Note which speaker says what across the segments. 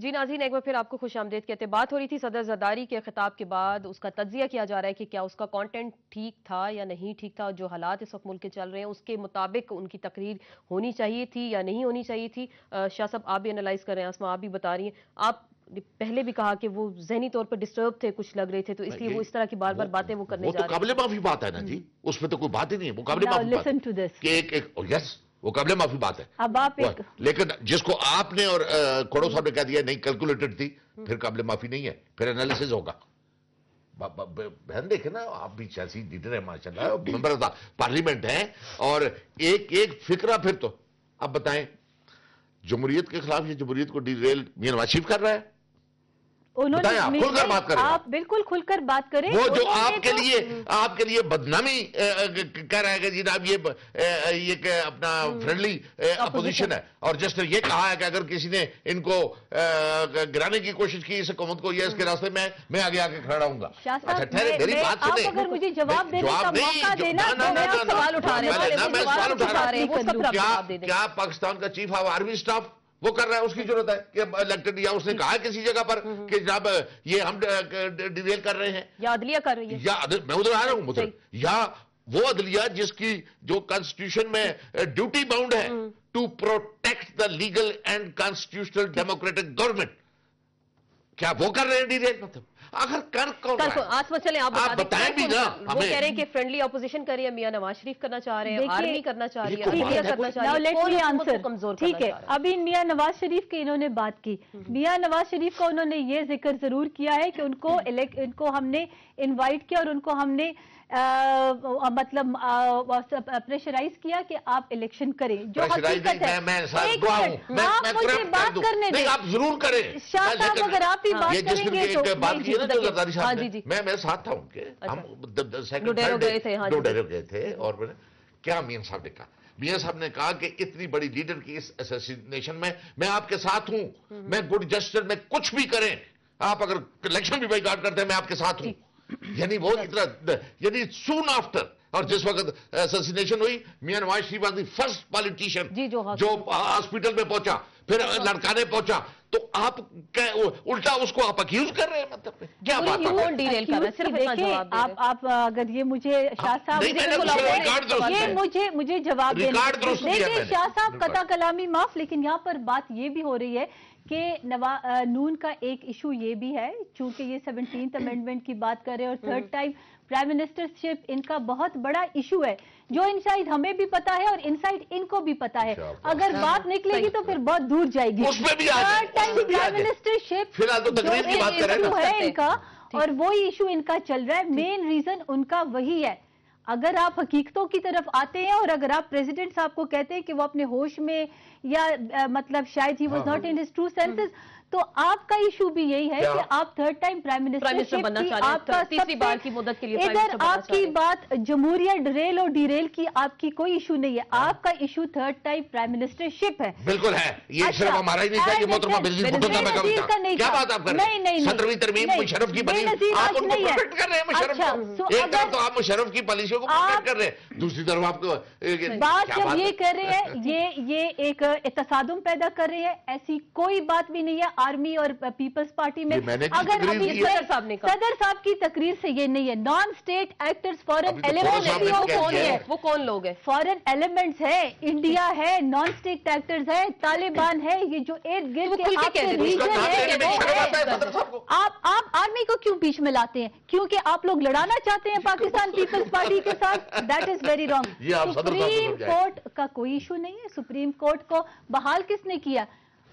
Speaker 1: جی ناظرین، ایک بار پھر آپ کو خوش آمدید کہتے. بات ہو رہی تھی صدر زرداری کے خطاب کے بعد، اس کا تجزیہ کیا جا رہا ہے کہ کیا اس کا کانٹینٹ ٹھیک تھا یا نہیں ٹھیک تھا. جو حالات اس وقت ملک کے چل رہے ہیں اس کے مطابق ان کی تقریر ہونی چاہیے تھی یا نہیں ہونی چاہیے تھی. شاہ صاحب آپ بھی انالائز کر رہے ہیں، آسما آپ بھی بتا رہی ہیں. آپ پہلے بھی کہا کہ وہ ذہنی طور پر ڈسٹرب تھے، کچھ لگ رہے تھے، تو اس لیے وہ اس طرح کی بار بار باتیں وہ کرنے جا رہے ہیں.
Speaker 2: وہ تو قابل معافی بات ہے نا جی، اس میں تو کوئی بات ہی نہیں ہے. وہ قابل معافی بات ہے کہ یس وہ قابل معافی بات ہے.
Speaker 3: اب آپ
Speaker 2: لیکن جس کو آپ نے اور کھڑو صاحب نے کہہ دیا نہیں کیلکولیٹڈ تھی، پھر قابل معافی نہیں ہے، پھر انالیسز ہوگا. بہن دیکھیں نا، آپ بھی سیاسی لیڈر ہیں ماشاءاللہ، ممبر پارلیمنٹ ہیں، اور ایک ایک فکرہ. پھر تو اب بتائیں جمہوریت کے خلاف یہ جمہوریت کو ڈی ریل میاں نواز شریف کر رہا ہے. بتائیں آپ کھل کر بات کریں.
Speaker 3: آپ بالکل کھل کر بات کریں.
Speaker 2: وہ جو آپ کے لیے بدنامی کہہ رہا ہے کہ جناب یہ اپنا فرینڈلی اپوزیشن ہے، اور جس نے یہ کہا ہے کہ اگر کسی نے ان کو گرانے کی کوشش کی اس حکومت کو یا اس کے راستے میں آگے آ کے کھڑا ہوں گا. اچھا ٹھہرے، میری بات سنیں.
Speaker 3: اگر مجھے جواب دینے کا موقع دینا تو میں
Speaker 1: سوال اٹھا رہے ہیں.
Speaker 2: کیا پاکستان کا چیف آف آرمی اسٹاف وہ کر رہا ہے؟ اس کی ضرورت ہے کہ الیکٹڈ، یا اس نے کہا کسی جگہ پر کہ جناب یہ ہم ڈیریل کر رہے ہیں،
Speaker 1: یا عدلیہ کر رہی ہے،
Speaker 2: یا میں ادھر آ رہا ہوں، یا وہ عدلیہ جس کی جو کانسٹیٹیوشن میں ڈیوٹی باؤنڈ ہے to protect the legal and constitutional democratic government, کیا وہ کر رہے ہیں ڈیریل؟ مطلب آخر کر کون رہا ہے؟
Speaker 1: آسما چلیں آپ
Speaker 2: بتائیں بھی نا.
Speaker 1: وہ کہہ رہے ہیں کہ فرینڈلی اپوزیشن کر رہی ہے، میاں نواز شریف کرنا چاہ رہے ہیں، آرمی کرنا چاہ رہی ہے، کرنا چاہ رہی ہے، کمزور.
Speaker 3: ٹھیک ہے، ابھی میاں نواز شریف کی انہوں نے بات کی. میاں نواز شریف کا انہوں نے یہ ذکر ضرور کیا ہے کہ ان کو ہم نے انوائٹ کیا اور ان کو ہم نے مطلب پریشرائز کیا کہ آپ الیکشن کریں. جو حقیقت ہے آپ مجھے بات کرنے دیں.
Speaker 2: آپ ضرور کریں.
Speaker 3: شاہ صاحب اگر آپ بھی بات کریں گے تو
Speaker 2: بات کی نا جو زرداری صاحب نے، میں میرے ساتھ تھا ان کے، ہم
Speaker 1: ڈوڈیرو
Speaker 2: گئے تھے. اور کیا میاں صاحب نے کہا؟ میاں صاحب نے کہا کہ اتنی بڑی لیڈر کی اس اسیسینیشن میں آپ کے ساتھ ہوں. میں گڈ جسٹر میں کچھ بھی کریں، آپ اگر الیکشن بھی بائیکاٹ کرتے ہیں میں آپ کے ساتھ ہوں. یعنی وہ اتنا، یعنی سون آفٹر، اور جس وقت اسیسینیشن ہوئی Mian Nawaz Sharif was the first politician جو ہاسپٹل میں پہنچا، پھر لڑکانے پہنچا. تو آپ الٹا اس کو آپ اکیوز کر رہے ہیں. مطلب کیا بات
Speaker 3: ہے؟ آپ اگر یہ مجھے شاہ صاحب مجھے جواب دیکھیں شاہ صاحب قطع کلامی معاف، لیکن یہاں پر بات یہ بھی ہو رہی ہے کہ نون کا ایک ایشو یہ بھی ہے، چونکہ یہ 17th امینڈمنٹ کی بات کر رہے ہیں اور تھرڈ ٹائم پرائم منسٹرشپ ان کا بہت بڑا ایشو ہے، جو انسائڈ ہمیں بھی پتا ہے اور انسائڈ ان کو بھی پتا ہے. اگر بات نکلے گی تو پھر بہت دور جائے گی. Third time prime ministership issue ہے ان کا، اور وہی ایشو ان کا چل رہا ہے. مین ریزن ان کا وہی ہے. اگر آپ حقیقتوں کی طرف آتے ہیں اور اگر آپ پریزیڈنٹ صاحب کو کہتے ہیں کہ وہ اپنے ہوش میں یا مطلب شاید he was not in his true senses, تو آپ کا ایشو بھی یہی ہے کہ آپ تھرڈ ٹائم پرائم منسٹر بننا چاہ رہے ہیں، آپ کا تیسری بار کی مدت کے لیے. ادھر آپ کی بات جمہوریہ ڈریل اور ڈیریل کی آپ کی کوئی ایشو نہیں ہے، آپ کا issue third time prime ministership ہے.
Speaker 2: بالکل ہے، یہ صرف ہمارا ہی نہیں تھا، یہ محترمہ بنظیر بھٹو کا میں کیا بات آپ کر رہے ہیں؟ 17ویں ترمیم مشرف کی بنی، آپ ان کو پروٹیکٹ کر رہے ہیں. مشرف کو ایک طرف تو آپ مشرف کی پالیسیوں کو پروٹیکٹ کر رہے ہیں، دوسری طرف آپ کو
Speaker 3: بات جب یہ کر رہے ہیں، یہ ایک تصادم پیدا کر رہے ہیں. ایسی کوئی بات بھی نہیں ہے آرمی اور پیپلز پارٹی میں. اگر صدر صاحب کی تقریر سے یہ نہیں ہے. نان اسٹیٹ ایکٹرز فورن ایلیمنٹس،
Speaker 1: وہ کون لوگ ہیں؟
Speaker 3: فورن ایلیمنٹس ہے، انڈیا ہے، نان اسٹیٹ ایکٹرز ہے، طالبان ہے، یہ جو ارد گرد کے آپ کے ریجن ہے. آپ آرمی کو کیوں بیچ میں لاتے ہیں؟ کیونکہ آپ لوگ لڑانا چاہتے ہیں پاکستان پیپلز پارٹی کے ساتھ. That is very wrong. Supreme court کا کوئی ایشو نہیں ہے. سپریم کورٹ کو بحال کس نے کیا؟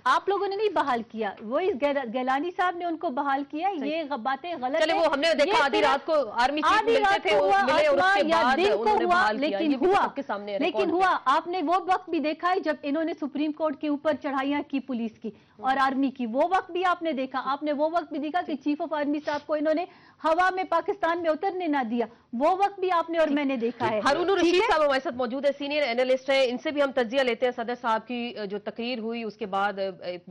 Speaker 3: آپ لوگوں نے نہیں بحال کیا، وہ اس گیلانی صاحب نے ان کو بحال کیا. یہ باتیں غلط ہیں.
Speaker 1: چلے وہ ہم نے دیکھا آدھی رات کو آرمی چیف ملتے تھے، ملے اور اس کے بعد انہوں نے بحال کیا.
Speaker 3: لیکن ہوا آپ نے وہ وقت بھی دیکھا ہے جب انہوں نے سپریم کورٹ کے اوپر چڑھائیاں کی پولیس کی اور آرمی کی. وہ وقت بھی آپ نے دیکھا. آپ نے وہ وقت بھی دیکھا کہ چیف آف آرمی صاحب کو انہوں نے ہوا میں پاکستان میں اترنے نہ دیا. وہ وقت بھی آپ نے اور میں نے دیکھا ہے.
Speaker 1: ہارون الرشید صاحب ہمارے ساتھ موجود ہے، سینئر اینالسٹ ہیں. ان سے بھی ہم تجزیہ لیتے ہیں. صدر صاحب کی جو تقریر ہوئی اس کے بعد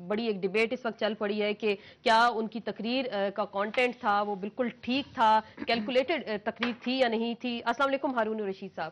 Speaker 1: بڑی ایک ڈیبیٹ اس وقت چل پڑی ہے کہ کیا ان کی تقریر کا کانٹینٹ تھا وہ بالکل ٹھیک تھا، کیلکولیٹڈ تقریر تھی یا نہیں تھی. السلام علیکم ہارون الرشید صاحب.